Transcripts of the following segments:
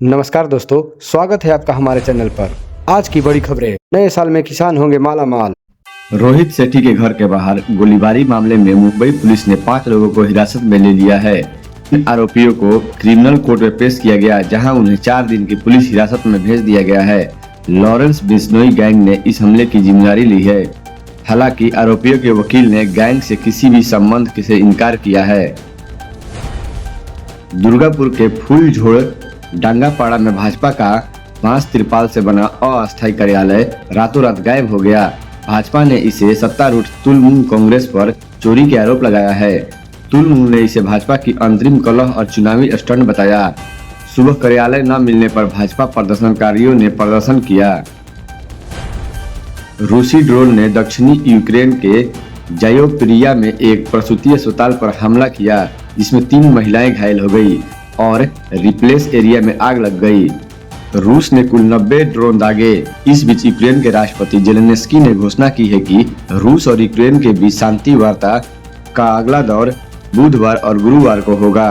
नमस्कार दोस्तों, स्वागत है आपका हमारे चैनल पर। आज की बड़ी खबरें। नए साल में किसान होंगे माला माल। रोहित सेठी के घर के बाहर गोलीबारी मामले में मुंबई पुलिस ने 5 लोगों को हिरासत में ले लिया है। इन आरोपियों को क्रिमिनल कोर्ट में पेश किया गया, जहां उन्हें 4 दिन की पुलिस हिरासत में भेज दिया गया है। लॉरेंस बिश्नोई गैंग ने इस हमले की जिम्मेदारी ली है। हालांकि आरोपियों के वकील ने गैंग से किसी भी संबंध से इनकार किया है। दुर्गापुर के फूलझोड़ डांगापाड़ा में भाजपा का बांस तिरपाल से बना अस्थायी कार्यालय रातों रात गायब हो गया। भाजपा ने इसे सत्तारूढ़ तुलमुंग कांग्रेस पर चोरी के आरोप लगाया है। तुलमुंग ने इसे भाजपा की अंतरिम कलह और चुनावी स्टंट बताया। सुबह कार्यालय न मिलने पर भाजपा प्रदर्शनकारियों ने प्रदर्शन किया। रूसी ड्रोन ने दक्षिणी यूक्रेन के जायोप्रिया में एक प्रसूति अस्पताल पर हमला किया, जिसमें 3 महिलाएं घायल हो गई और रिप्लेस एरिया में आग लग गई। रूस ने कुल 90 ड्रोन दागे। इस बीच यूक्रेन के राष्ट्रपति जेलेंस्की ने घोषणा की है कि रूस और यूक्रेन के बीच शांति वार्ता का अगला दौर बुधवार और गुरुवार को होगा।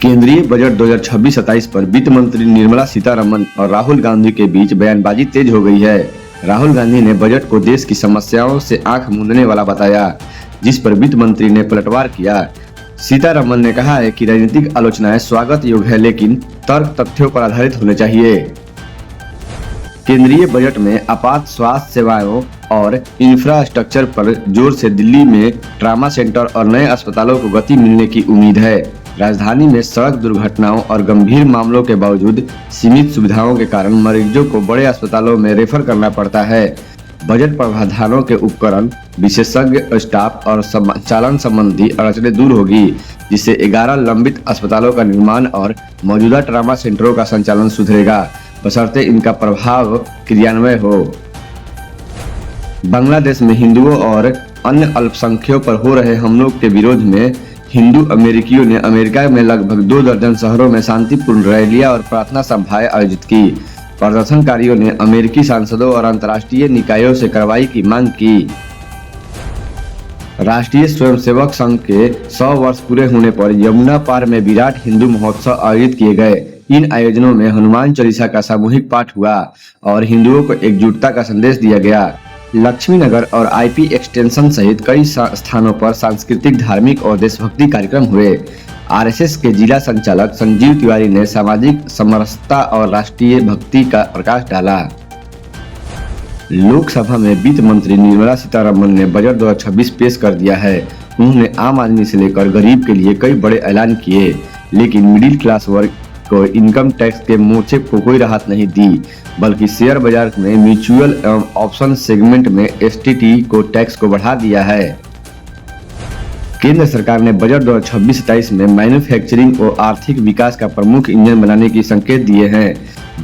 केंद्रीय बजट 2026-27 पर वित्त मंत्री निर्मला सीतारमण और राहुल गांधी के बीच बयानबाजी तेज हो गई है। राहुल गांधी ने बजट को देश की समस्याओं से आंख मूंदने वाला बताया, जिस पर वित्त मंत्री ने पलटवार किया। सीतारमण ने कहा है कि राजनीतिक आलोचनाएं स्वागत योग्य है, लेकिन तर्क तथ्यों पर आधारित होने चाहिए। केंद्रीय बजट में आपात स्वास्थ्य सेवाओं और इंफ्रास्ट्रक्चर पर जोर से दिल्ली में ट्रामा सेंटर और नए अस्पतालों को गति मिलने की उम्मीद है। राजधानी में सड़क दुर्घटनाओं और गंभीर मामलों के बावजूद सीमित सुविधाओं के कारण मरीजों को बड़े अस्पतालों में रेफर करना पड़ता है। बजट प्रावधानों के उपकरण, विशेषज्ञ स्टाफ और संचालन संबंधी अड़चनें दूर होगी, जिससे 11 लंबित अस्पतालों का निर्माण और मौजूदा ट्रामा सेंटरों का संचालन सुधरेगा, बशर्ते इनका प्रभाव क्रियान्वय हो। बांग्लादेश में हिंदुओं और अन्य अल्पसंख्यकों पर हो रहे हमलों के विरोध में हिंदू अमेरिकियों ने अमेरिका में लगभग 2 दर्जन शहरों में शांतिपूर्ण रैलियां और प्रार्थना सभाएं आयोजित की। प्रदर्शनकारियों ने अमेरिकी सांसदों और अंतर्राष्ट्रीय निकायों से कार्रवाई की मांग की। राष्ट्रीय स्वयंसेवक संघ के 100 वर्ष पूरे होने पर यमुना पार में विराट हिंदू महोत्सव आयोजित किए गए। इन आयोजनों में हनुमान चालीसा का सामूहिक पाठ हुआ और हिंदुओं को एकजुटता का संदेश दिया गया। लक्ष्मी नगर और आईपी एक्सटेंशन सहित कई स्थानों पर सांस्कृतिक, धार्मिक और देशभक्ति कार्यक्रम हुए। आरएसएस के जिला संचालक संजीव तिवारी ने सामाजिक समरसता और राष्ट्रीय भक्ति का प्रकाश डाला। लोकसभा में वित्त मंत्री निर्मला सीतारमण ने बजट 2026 पेश कर दिया है। उन्होंने आम आदमी से लेकर गरीब के लिए कई बड़े ऐलान किए, लेकिन मिडिल क्लास वर्ग को इनकम टैक्स के मोर्चे को कोई राहत नहीं दी, बल्कि शेयर बाजार में म्यूचुअल एवं ऑप्शन सेगमेंट में एसटीटी को टैक्स को बढ़ा दिया है। केंद्र सरकार ने बजट 2026-27 में मैन्युफैक्चरिंग और आर्थिक विकास का प्रमुख इंजन बनाने की संकेत दिए हैं।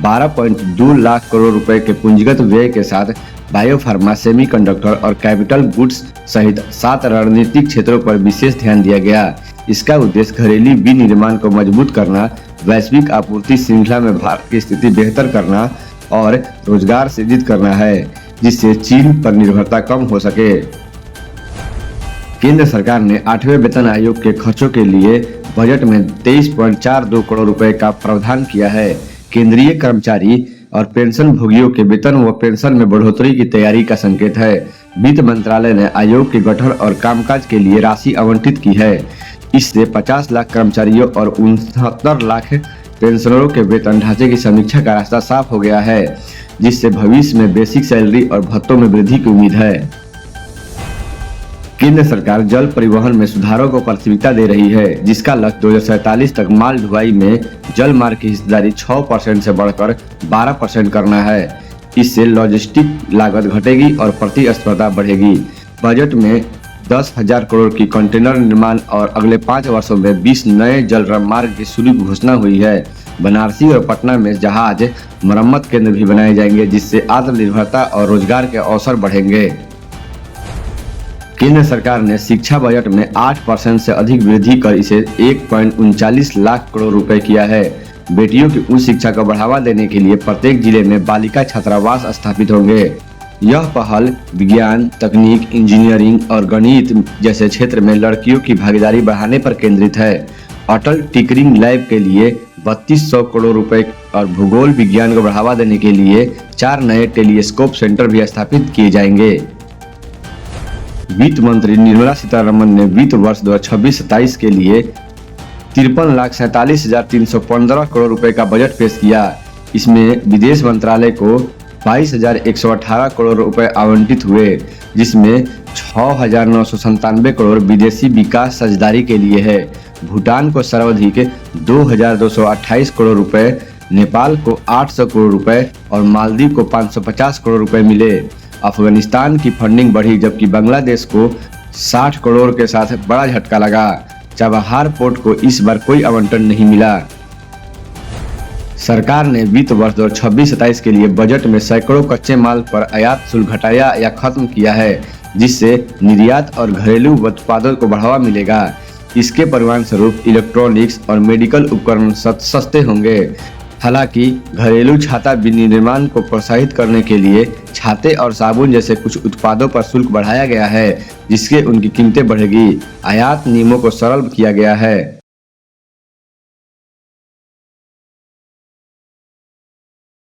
12.2 लाख करोड़ रुपए के पूंजीगत व्यय के साथ बायोफार्मा, सेमीकंडक्टर और कैपिटल गुड्स सहित 7 रणनीतिक क्षेत्रों पर विशेष ध्यान दिया गया। इसका उद्देश्य घरेलू विनिर्माण को मजबूत करना, वैश्विक आपूर्ति श्रृंखला में भारत की स्थिति बेहतर करना और रोजगार सृजित करना है, जिससे चीन पर निर्भरता कम हो सके। केंद्र सरकार ने 8वें वेतन आयोग के खर्चों के लिए बजट में 23.42 करोड़ रुपए का प्रावधान किया है। केंद्रीय कर्मचारी और पेंशन भोगियों के वेतन व पेंशन में बढ़ोतरी की तैयारी का संकेत है। वित्त मंत्रालय ने आयोग के गठन और कामकाज के लिए राशि आवंटित की है। इससे 50 लाख कर्मचारियों और 69 लाख पेंशनरों के वेतन ढांचे की समीक्षा का रास्ता साफ हो गया है, जिससे भविष्य में बेसिक सैलरी और भत्तों में वृद्धि की उम्मीद है। केंद्र सरकार जल परिवहन में सुधारों को प्राथमिकता दे रही है, जिसका लक्ष्य 2047 तक माल ढुलाई में जल मार्ग की हिस्सेदारी 6% से बढ़कर 12% करना है। इससे लॉजिस्टिक लागत घटेगी और प्रतिस्पर्धा बढ़ेगी। बजट में 10,000 करोड़ की कंटेनर निर्माण और अगले 5 वर्षों में 20 नए जल मार्ग की शुरू घोषणा हुई है। बनारसी और पटना में जहाज मरम्मत केंद्र भी बनाए जाएंगे, जिससे आत्मनिर्भरता और रोजगार के अवसर बढ़ेंगे। केंद्र सरकार ने शिक्षा बजट में 8% से अधिक वृद्धि कर इसे 1.39 लाख करोड़ रुपए किया है। बेटियों की उच्च शिक्षा को बढ़ावा देने के लिए प्रत्येक जिले में बालिका छात्रावास स्थापित होंगे। यह पहल विज्ञान, तकनीक, इंजीनियरिंग और गणित जैसे क्षेत्र में लड़कियों की भागीदारी बढ़ाने पर केंद्रित है। अटल टिंकरिंग लैब के लिए 3200 करोड़ रुपए और भूगोल विज्ञान को बढ़ावा देने के लिए 4 नए टेलीस्कोप सेंटर भी स्थापित किए जाएंगे। वित्त मंत्री निर्मला सीतारमण ने वित्त वर्ष 2026-27 के लिए 53,47,315 करोड़ रुपए का बजट पेश किया। इसमें विदेश मंत्रालय को 22,118 करोड़ रुपए आवंटित हुए, जिसमें 6,997 करोड़ विदेशी विकास साझेदारी के लिए है। भूटान को सर्वाधिक 2,228 करोड़ रुपए, नेपाल को 800 करोड़ रुपए और मालदीव को 550 करोड़ रुपए मिले। अफगानिस्तान की फंडिंग बढ़ी, जबकि बांग्लादेश को 60 करोड़ के साथ बड़ा झटका लगा। चाबहार पोर्ट को इस बार कोई आवंटन नहीं मिला। सरकार ने वित्त वर्ष 2026-27 के लिए बजट में सैकड़ों कच्चे माल पर आयात शुल्क घटाया या खत्म किया है, जिससे निर्यात और घरेलू उत्पादों को बढ़ावा मिलेगा। इसके परिणामस्वरूप इलेक्ट्रॉनिक्स और मेडिकल उपकरण सस्ते होंगे। हालांकि घरेलू छाता विनिर्माण को प्रोत्साहित करने के लिए छाते और साबुन जैसे कुछ उत्पादों पर शुल्क बढ़ाया गया है, जिससे उनकी कीमतें बढ़ेगी। आयात नियमों को सरल किया गया है।